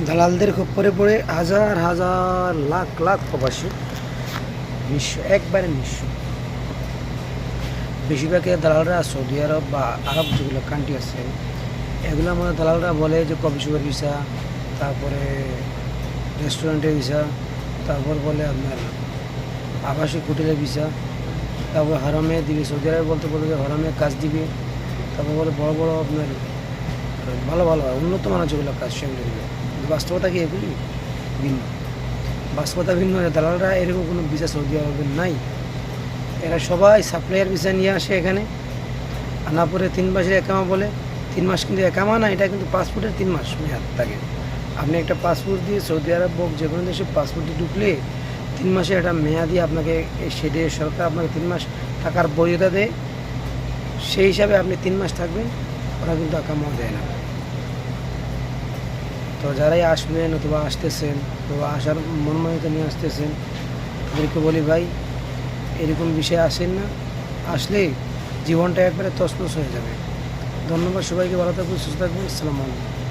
দালালদের খপ্পরে পড়ে হাজার হাজার লাখ লাখ প্রবাসী নিঃস্ব, একবারে নিঃস্ব। বেশিরভাগই দালালরা সৌদি আরব বা আরব যেগুলো কান্ট্রি আছে, এগুলোর মধ্যে দালালরা বলে যে কফি সুগার ভিসা, তারপরে রেস্টুরেন্টের ভিসা, তারপর বলে আপনার আবাসিক হোটেলের ভিসা, তারপর হারামে দিবে, সৌদি আরবে বলতে বলতে যে হারামে কাজ দিবে, তারপর বলে বড় বড় আপনার ভালো ভালো উন্নত মানের যেগুলো কাজ সেগুলো দিবে। কিন্তু বাস্তবতা কি এগুলি ভিন্ন। বাস্তবতা ভিন্ন। দালালরা এরকম কোনো ভিসা সৌদি আরবের নাই। এরা সবাই সাপ্লাইয়ার ভিসা নিয়ে আসে এখানে, আনা পরে 3 মাসের একামা বলে। 3 মাস কিন্তু একামা না, এটা কিন্তু পাসপোর্টের 3 মাস মেয়াদ থাকে। আপনি একটা পাসপোর্ট দিয়ে সৌদি আরব হোক যে কোনো দেশে পাসপোর্ট দিয়ে ঢুকলে 3 মাসে একটা মেয়াদি আপনাকে সেটে সরকার আপনাকে 3 মাস থাকার বৈধতা দেয়। সেই হিসাবে আপনি 3 মাস থাকবেন, ওরা কিন্তু একামাও দেয় না। তো যারাই আসবেন অথবা আসতেছেন অথবা আসার মনমানিতা নিয়ে আসতেছেন, তাদেরকে বলি ভাই, এরকম বিষয়ে আসেন না। আসলে জীবনটা একবারে তছনছ হয়ে যাবে। ধন্যবাদ সবাইকে, ভালো থাকবেন, সুস্থ থাকবেন, আসসালামু আলাইকুম।